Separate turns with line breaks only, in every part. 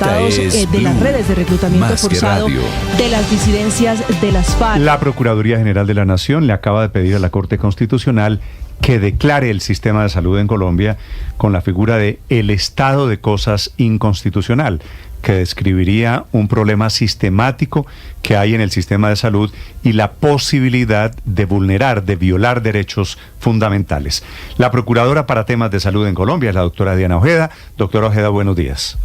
resultados de las redes de reclutamiento forzado de las disidencias de las FARC.
La Procuraduría General de la Nación le acaba de pedir a la Corte Constitucional que declare el sistema de salud en Colombia con la figura de el estado de cosas inconstitucional, que describiría un problema sistemático que hay en el sistema de salud y la posibilidad de vulnerar, de violar derechos fundamentales. La Procuradora para Temas de Salud en Colombia es la doctora Diana Ojeda. Doctora Ojeda, buenos días.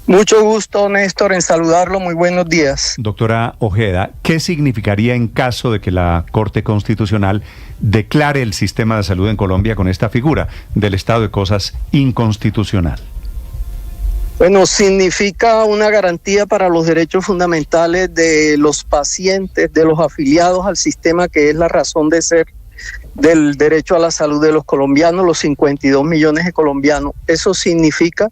Mucho gusto, Néstor, en saludarlo. Muy buenos días.
Doctora Ojeda, ¿qué significaría en caso de que la Corte Constitucional declare el sistema de salud en Colombia con esta figura del estado de cosas inconstitucional?
Bueno, significa una garantía para los derechos fundamentales de los pacientes, de los afiliados al sistema, que es la razón de ser del derecho a la salud de los colombianos, los 52 millones de colombianos. Eso significa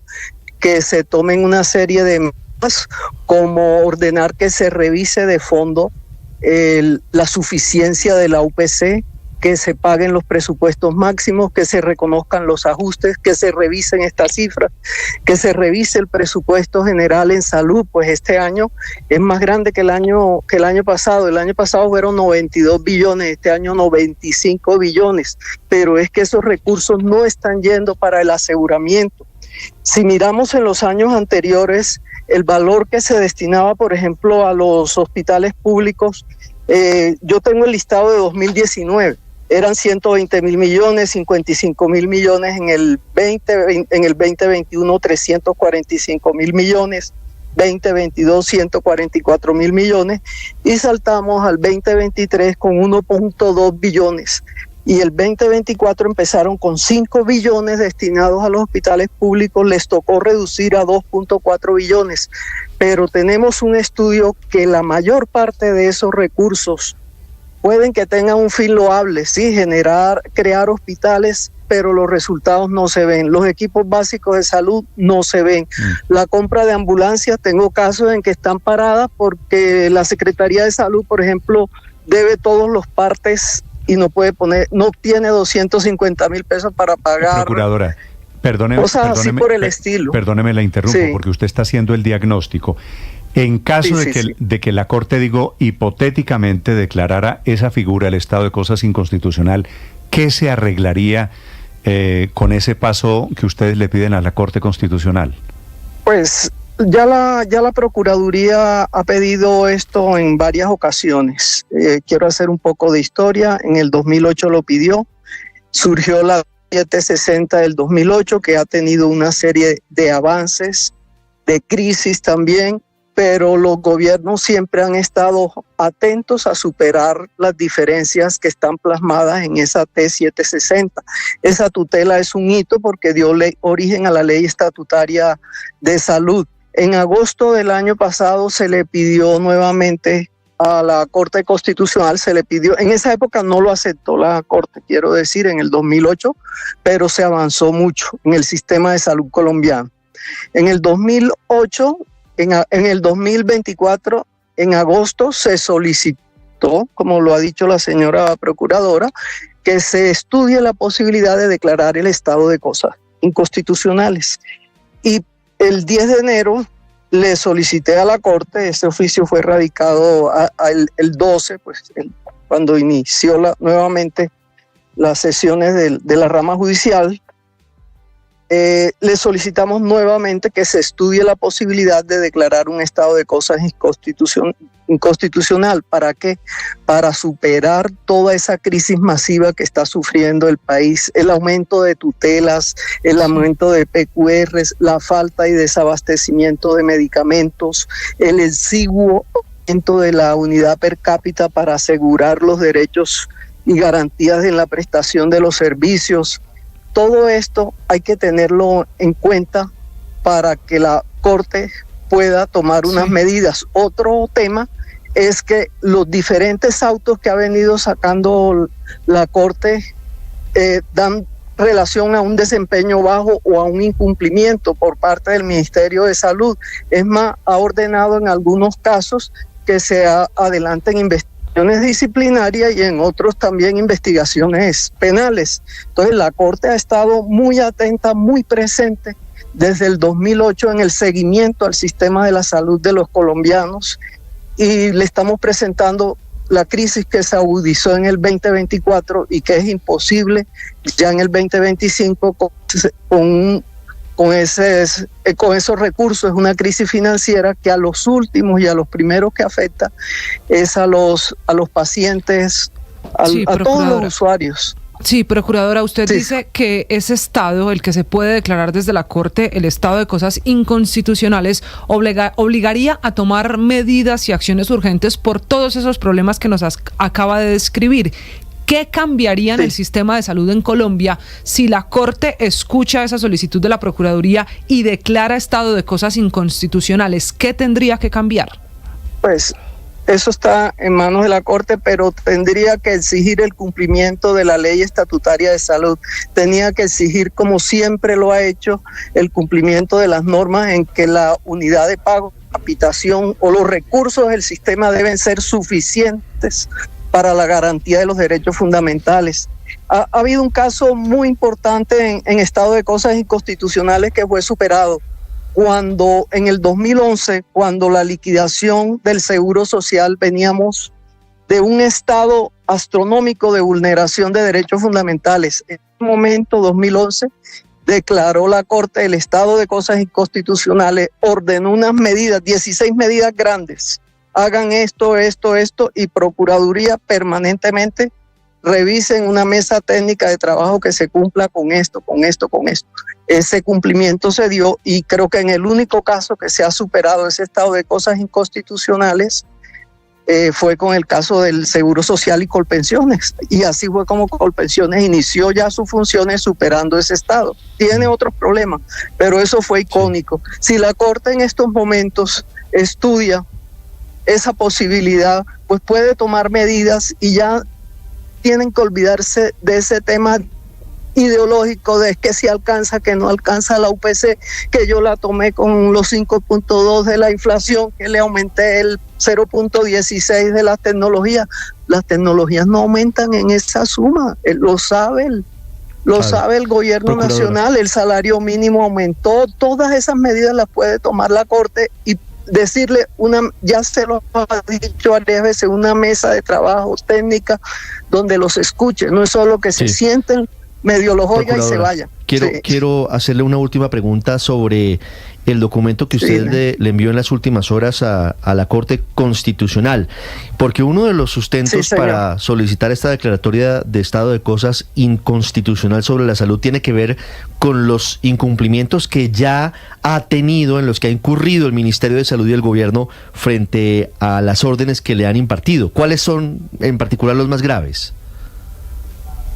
que se tomen una serie de medidas, como ordenar que se revise de fondo la suficiencia de la UPC, que se paguen los presupuestos máximos, que se reconozcan los ajustes, que se revisen estas cifras, que se revise el presupuesto general en salud, pues este año es más grande que el año pasado. El año pasado fueron 92 billones, este año 95 billones, pero es que esos recursos no están yendo para el aseguramiento. Si miramos en los años anteriores, el valor que se destinaba, por ejemplo, a los hospitales públicos, yo tengo el listado de 2019, eran 120 mil millones, 55 mil millones en el 2021, 345 mil millones, 2022, 144 mil millones, y saltamos al 2023 con 1.2 billones. Y el 2024 empezaron con 5 billones destinados a los hospitales públicos, les tocó reducir a 2.4 billones, pero tenemos un estudio que la mayor parte de esos recursos pueden que tengan un fin loable, sí, crear hospitales, pero los resultados no se ven, los equipos básicos de salud no se ven. La compra de ambulancias, tengo casos en que están paradas porque la Secretaría de Salud, por ejemplo, debe todos los partes y no obtiene 250 mil pesos para pagar.
Procuradora, perdóneme,
así por el estilo.
Perdóneme, la interrumpo, sí, porque usted está haciendo el diagnóstico. En caso de que la Corte, hipotéticamente declarara esa figura, el estado de cosas inconstitucional, ¿qué se arreglaría con ese paso que ustedes le piden a la Corte Constitucional?
Pues ya la Procuraduría ha pedido esto en varias ocasiones. Quiero hacer un poco de historia. En el 2008 lo pidió. Surgió la 760 del 2008, que ha tenido una serie de avances, de crisis también, pero los gobiernos siempre han estado atentos a superar las diferencias que están plasmadas en esa T760. Esa tutela es un hito porque dio origen a la ley estatutaria de salud. En agosto del año pasado se le pidió nuevamente a la Corte Constitucional, en esa época no lo aceptó la Corte, quiero decir, en el 2008, pero se avanzó mucho en el sistema de salud colombiano. En el 2008, en el 2024, en agosto, se solicitó, como lo ha dicho la señora Procuradora, que se estudie la posibilidad de declarar el estado de cosas inconstitucionales. Y el 10 de enero le solicité a la Corte, ese oficio fue radicado el 12, cuando inició nuevamente las sesiones de la rama judicial. Le solicitamos nuevamente que se estudie la posibilidad de declarar un estado de cosas inconstitucional. ¿Para qué? Para superar toda esa crisis masiva que está sufriendo el país, el aumento de tutelas, el aumento de PQRs, la falta y desabastecimiento de medicamentos, el exiguo aumento de la unidad per cápita para asegurar los derechos y garantías en la prestación de los servicios. Todo esto hay que tenerlo en cuenta para que la Corte pueda tomar unas medidas. Otro tema es que los diferentes autos que ha venido sacando la Corte dan relación a un desempeño bajo o a un incumplimiento por parte del Ministerio de Salud. Es más, ha ordenado en algunos casos que se adelanten investigaciones disciplinarias y en otros también investigaciones penales. Entonces la Corte ha estado muy atenta, muy presente desde el 2008 en el seguimiento al sistema de la salud de los colombianos y le estamos presentando la crisis que se agudizó en el 2024 y que es imposible ya en el 2025 con esos recursos. Es una crisis financiera que a los últimos y a los primeros que afecta es a los pacientes, a todos los usuarios.
Sí, procuradora, usted dice que ese estado, el que se puede declarar desde la Corte, el estado de cosas inconstitucionales, obligaría a tomar medidas y acciones urgentes por todos esos problemas que nos acaba de describir. ¿Qué cambiaría en el sistema de salud en Colombia si la Corte escucha esa solicitud de la Procuraduría y declara estado de cosas inconstitucionales? ¿Qué tendría que cambiar?
Pues eso está en manos de la Corte, pero tendría que exigir el cumplimiento de la ley estatutaria de salud. Tenía que exigir, como siempre lo ha hecho, el cumplimiento de las normas en que la unidad de pago, capitación o los recursos del sistema deben ser suficientes para la garantía de los derechos fundamentales. Ha habido un caso muy importante en estado de cosas inconstitucionales que fue superado. Cuando en el 2011, cuando la liquidación del Seguro Social, veníamos de un estado astronómico de vulneración de derechos fundamentales. En ese momento, 2011, declaró la Corte el estado de cosas inconstitucionales, ordenó unas medidas, 16 medidas grandes. Hagan esto, y Procuraduría permanentemente revisen una mesa técnica de trabajo que se cumpla con esto. Ese cumplimiento se dio y creo que en el único caso que se ha superado ese estado de cosas inconstitucionales fue con el caso del Seguro Social y Colpensiones. Y así fue como Colpensiones inició ya sus funciones superando ese estado. Tiene otros problemas, pero eso fue icónico. Si la Corte en estos momentos estudia esa posibilidad, pues puede tomar medidas y ya tienen que olvidarse de ese tema ideológico de que si alcanza, que no alcanza la UPC, que yo la tomé con los 5.2 de la inflación, que le aumenté el 0.16 de las tecnologías. Las tecnologías no aumentan en esa suma, lo sabe el gobierno nacional, el salario mínimo aumentó, todas esas medidas las puede tomar la Corte y decirle ya se lo ha dicho varias veces, una mesa de trabajo técnica donde los escuche, no es solo que se sienten, medio los oiga y se vaya.
Quiero hacerle una última pregunta sobre el documento que usted le envió en las últimas horas a la Corte Constitucional, porque uno de los sustentos para solicitar esta declaratoria de estado de cosas inconstitucional sobre la salud tiene que ver con los incumplimientos que ya ha tenido, en los que ha incurrido el Ministerio de Salud y el gobierno frente a las órdenes que le han impartido. ¿Cuáles son en particular los más graves?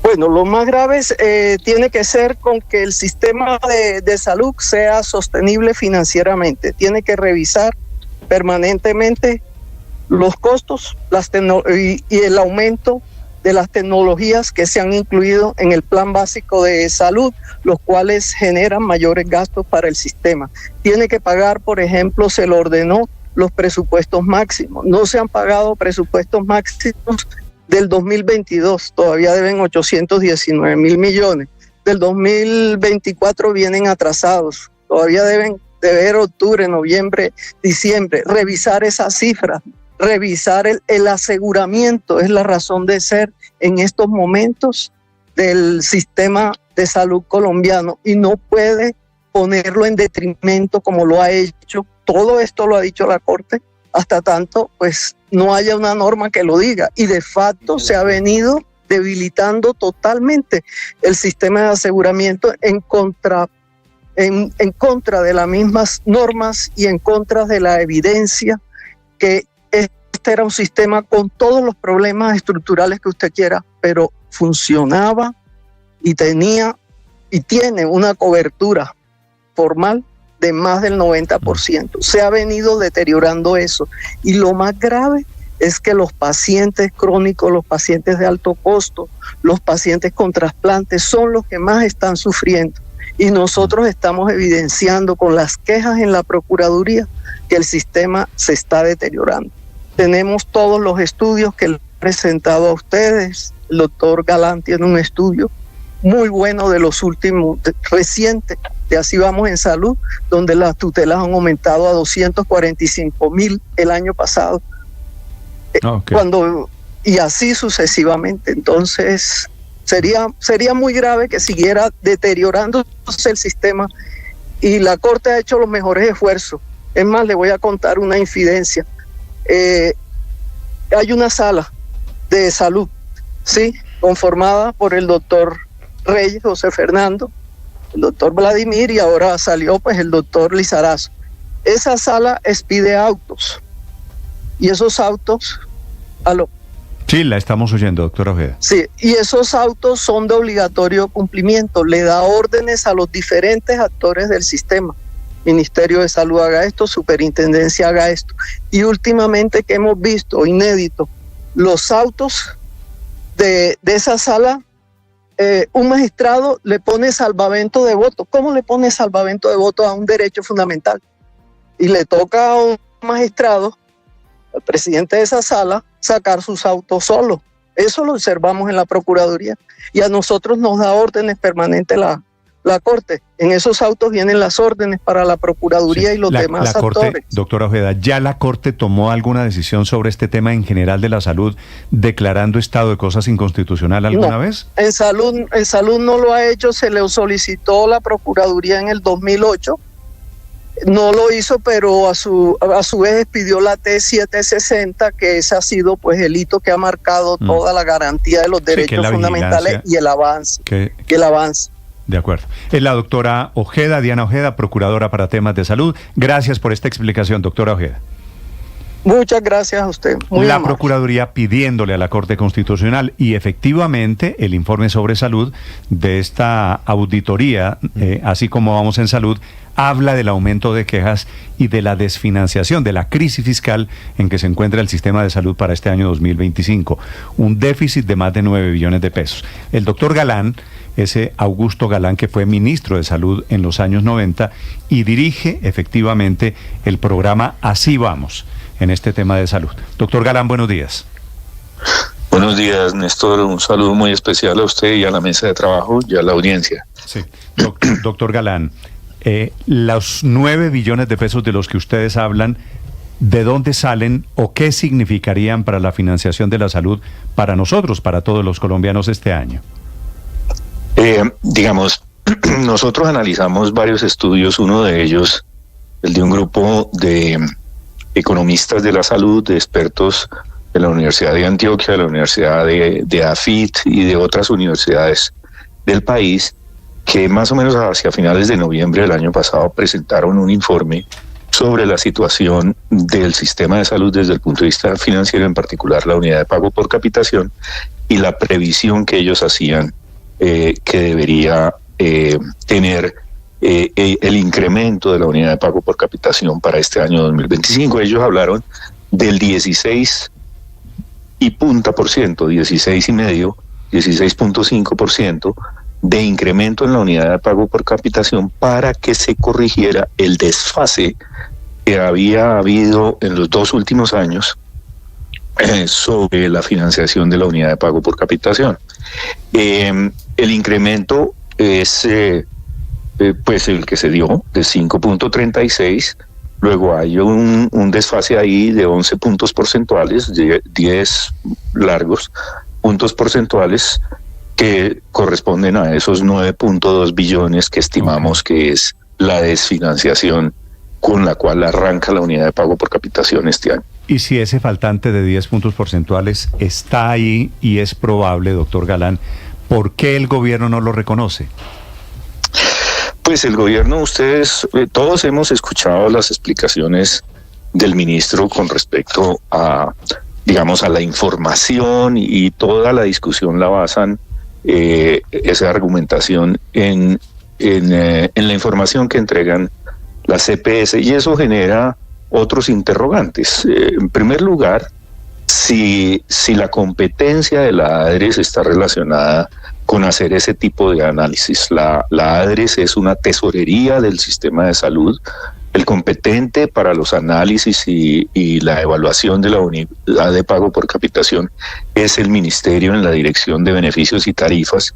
Bueno, lo más grave tiene que ser con que el sistema de salud sea sostenible financieramente. Tiene que revisar permanentemente los costos y el aumento de las tecnologías que se han incluido en el plan básico de salud, los cuales generan mayores gastos para el sistema. Tiene que pagar, por ejemplo, se le ordenó los presupuestos máximos. No se han pagado presupuestos máximos del 2022, todavía deben 819 mil millones. Del 2024 vienen atrasados, todavía deben deber octubre, noviembre, diciembre. Revisar esas cifras, revisar el aseguramiento, es la razón de ser en estos momentos del sistema de salud colombiano y no puede ponerlo en detrimento como lo ha hecho. Todo esto lo ha dicho la Corte, hasta tanto pues no haya una norma que lo diga, y de facto se ha venido debilitando totalmente el sistema de aseguramiento en contra de las mismas normas y en contra de la evidencia que este era un sistema con todos los problemas estructurales que usted quiera, pero funcionaba y tenía y tiene una cobertura formal de más del 90%. Se ha venido deteriorando eso. Y lo más grave es que los pacientes crónicos, los pacientes de alto costo, los pacientes con trasplantes son los que más están sufriendo. Y nosotros estamos evidenciando con las quejas en la Procuraduría que el sistema se está deteriorando. Tenemos todos los estudios que le he presentado a ustedes. El doctor Galán tiene un estudio muy bueno de los últimos, reciente, de Así Vamos en Salud, donde las tutelas han aumentado a 245.000 el año pasado.
Okay.
Y así sucesivamente. Entonces, sería muy grave que siguiera deteriorándose el sistema, y la Corte ha hecho los mejores esfuerzos. Es más, le voy a contar una infidencia. Hay una sala de salud, ¿sí?, conformada por el doctor Reyes, José Fernando, el doctor Vladimir, y ahora salió pues el doctor Lizarazo. Esa sala expide autos, y esos autos... ¿Aló?
Sí, la estamos oyendo, doctora Ojeda.
Sí, y esos autos son de obligatorio cumplimiento. Le da órdenes a los diferentes actores del sistema. Ministerio de Salud haga esto, Superintendencia haga esto. Y últimamente que hemos visto, inédito, los autos de esa sala, un magistrado le pone salvamento de voto. ¿Cómo le pone salvamento de voto a un derecho fundamental? Y le toca a un magistrado, al presidente de esa sala, sacar sus autos solo. Eso lo observamos en la Procuraduría, y a nosotros nos da órdenes permanentes la Corte. En esos autos vienen las órdenes para la Procuraduría, sí, y los demás actores.
Doctora Ojeda, ¿ya la Corte tomó alguna decisión sobre este tema en general de la salud, declarando estado de cosas inconstitucional alguna vez?
En salud no lo ha hecho. Se le solicitó la Procuraduría en el 2008. No lo hizo, pero a su vez pidió la T760, que ese ha sido pues el hito que ha marcado toda la garantía de los derechos fundamentales y el avance.
De acuerdo. Es la doctora Ojeda, Diana Ojeda, procuradora para temas de salud. Gracias por esta explicación, doctora Ojeda.
Muchas gracias a usted.
La Procuraduría pidiéndole a la Corte Constitucional, y efectivamente el informe sobre salud de esta auditoría, así como Vamos en Salud, habla del aumento de quejas y de la desfinanciación, de la crisis fiscal en que se encuentra el sistema de salud para este año 2025. Un déficit de más de 9 billones de pesos. El doctor Galán, ese Augusto Galán, que fue ministro de Salud en los años 90 y dirige efectivamente el programa Así Vamos en este tema de salud. Doctor Galán, buenos días.
Buenos días, Néstor. Un saludo muy especial a usted y a la mesa de trabajo y a la audiencia.
Sí, doctor Galán, los 9 billones de pesos de los que ustedes hablan, ¿de dónde salen o qué significarían para la financiación de la salud para nosotros, para todos los colombianos este año?
Nosotros analizamos varios estudios, uno de ellos, el de un grupo de economistas de la salud, de expertos de la Universidad de Antioquia, de la Universidad de AFIT y de otras universidades del país, que más o menos hacia finales de noviembre del año pasado presentaron un informe sobre la situación del sistema de salud desde el punto de vista financiero, en particular la unidad de pago por capitación, y la previsión que ellos hacían que debería tener el incremento de la unidad de pago por capitación para este año 2025. Ellos hablaron del 16.5% de incremento en la unidad de pago por capitación para que se corrigiera el desfase que había habido en los 2 últimos años sobre la financiación de la unidad de pago por capitación. El incremento es pues el que se dio de 5.36, luego hay un desfase ahí de 11 puntos porcentuales, de 10 largos puntos porcentuales que corresponden a esos 9.2 billones que estimamos que es la desfinanciación con la cual arranca la unidad de pago por capitación este año.
Y si ese faltante de 10 puntos porcentuales está ahí y es probable, doctor Galán, ¿por qué el gobierno no lo reconoce?
Pues el gobierno, ustedes, todos hemos escuchado las explicaciones del ministro con respecto a, digamos, a la información, y toda la discusión la basan, esa argumentación en la información que entregan las CPS, y eso genera otros interrogantes. En primer lugar, si la competencia de la ADRES está relacionada con hacer ese tipo de análisis. La ADRES es una tesorería del sistema de salud. El competente para los análisis y la evaluación de la unidad de pago por capitación es el Ministerio en la Dirección de Beneficios y Tarifas.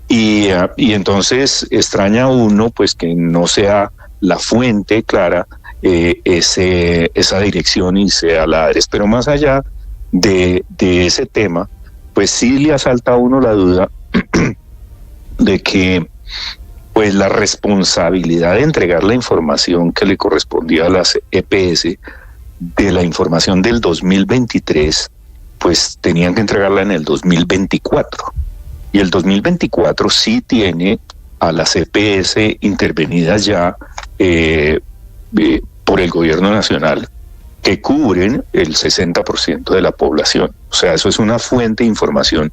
Y entonces extraña a uno pues que no sea la fuente clara esa dirección y sea la ARES. Pero más allá de ese tema, pues sí le asalta a uno la duda de que pues la responsabilidad de entregar la información que le correspondía a las EPS de la información del 2023, pues tenían que entregarla en el 2024. Y el 2024 sí tiene a las EPS intervenidas ya por el gobierno nacional, que cubren el 60% de la población. O sea, eso es una fuente de información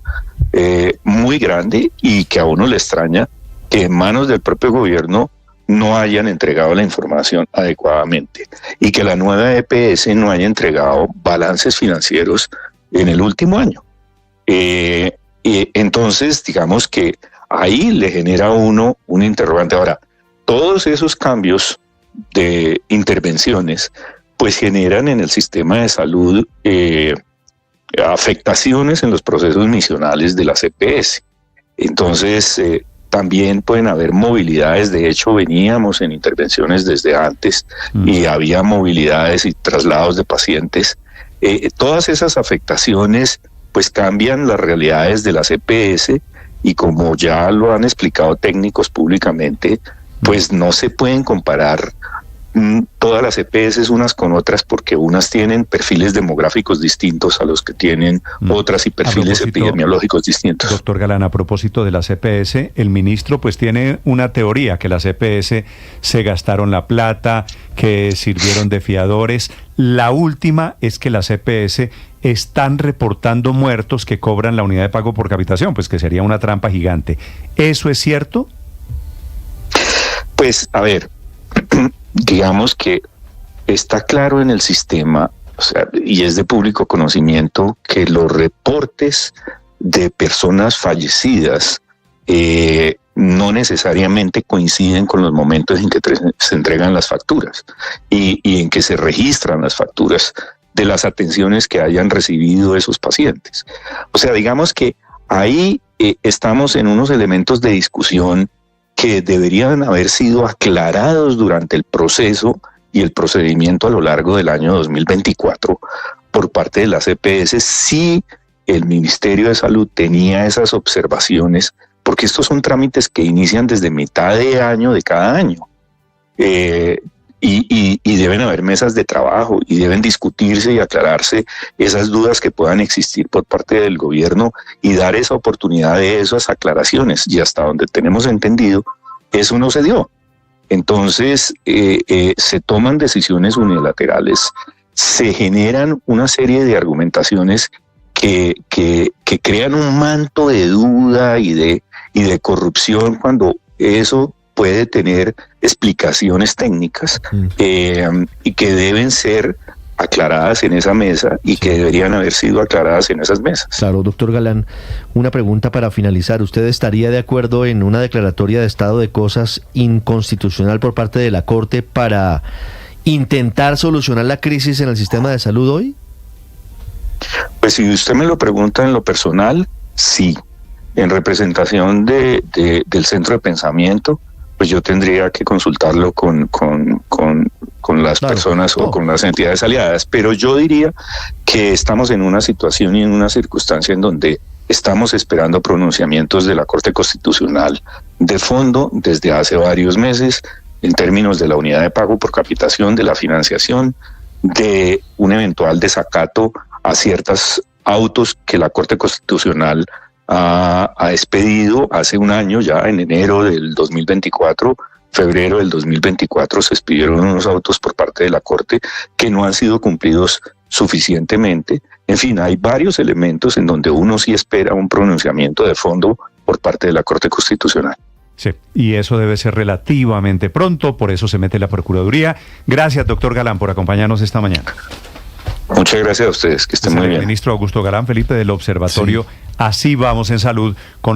muy grande y que a uno le extraña que en manos del propio gobierno no hayan entregado la información adecuadamente y que la nueva EPS no haya entregado balances financieros en el último año. Entonces, digamos que ahí le genera a uno un interrogante. Ahora, todos esos cambios de intervenciones pues generan en el sistema de salud afectaciones en los procesos misionales de las EPS. Entonces, también pueden haber movilidades. De hecho, veníamos en intervenciones desde antes y había movilidades y traslados de pacientes. Todas esas afectaciones pues cambian las realidades de las EPS y como ya lo han explicado técnicos públicamente, pues no se pueden comparar todas las EPS unas con otras porque unas tienen perfiles demográficos distintos a los que tienen otras y perfiles epidemiológicos distintos.
Doctor Galán, a propósito de las EPS, el ministro pues tiene una teoría que las EPS se gastaron la plata, que sirvieron de fiadores. La última es que las EPS están reportando muertos que cobran la unidad de pago por capitación, pues que sería una trampa gigante. ¿Eso es cierto?
Pues, a ver, digamos que está claro en el sistema, o sea, y es de público conocimiento, que los reportes de personas fallecidas no necesariamente coinciden con los momentos en que se entregan las facturas y en que se registran las facturas de las atenciones que hayan recibido esos pacientes. O sea, digamos que ahí estamos en unos elementos de discusión que deberían haber sido aclarados durante el proceso y el procedimiento a lo largo del año 2024 por parte de las EPS, si el Ministerio de Salud tenía esas observaciones, porque estos son trámites que inician desde mitad de año de cada año. Y deben haber mesas de trabajo y deben discutirse y aclararse esas dudas que puedan existir por parte del gobierno y dar esa oportunidad de esas aclaraciones. Y hasta donde tenemos entendido, eso no se dio. Entonces, se toman decisiones unilaterales, se generan una serie de argumentaciones que crean un manto de duda y de corrupción cuando eso puede tener explicaciones técnicas y que deben ser aclaradas en esa mesa y que deberían haber sido aclaradas en esas mesas.
Claro, doctor Galán, una pregunta para finalizar. ¿Usted estaría de acuerdo en una declaratoria de estado de cosas inconstitucional por parte de la Corte para intentar solucionar la crisis en el sistema de salud hoy?
Pues si usted me lo pregunta en lo personal, sí. En representación del centro de pensamiento, pues yo tendría que consultarlo con las personas o con las entidades aliadas, pero yo diría que estamos en una situación y en una circunstancia en donde estamos esperando pronunciamientos de la Corte Constitucional de fondo desde hace varios meses en términos de la unidad de pago por capitación, de la financiación, de un eventual desacato a ciertos autos que la Corte Constitucional ha expedido hace un año, ya en enero del 2024, febrero del 2024, se expidieron unos autos por parte de la Corte que no han sido cumplidos suficientemente. En fin, hay varios elementos en donde uno sí espera un pronunciamiento de fondo por parte de la Corte Constitucional.
Sí, y eso debe ser relativamente pronto, por eso se mete la Procuraduría. Gracias, doctor Galán, por acompañarnos esta mañana.
Muchas gracias a ustedes, que estén muy bien.
El ministro Augusto Galán Felipe del Observatorio Así Vamos en Salud con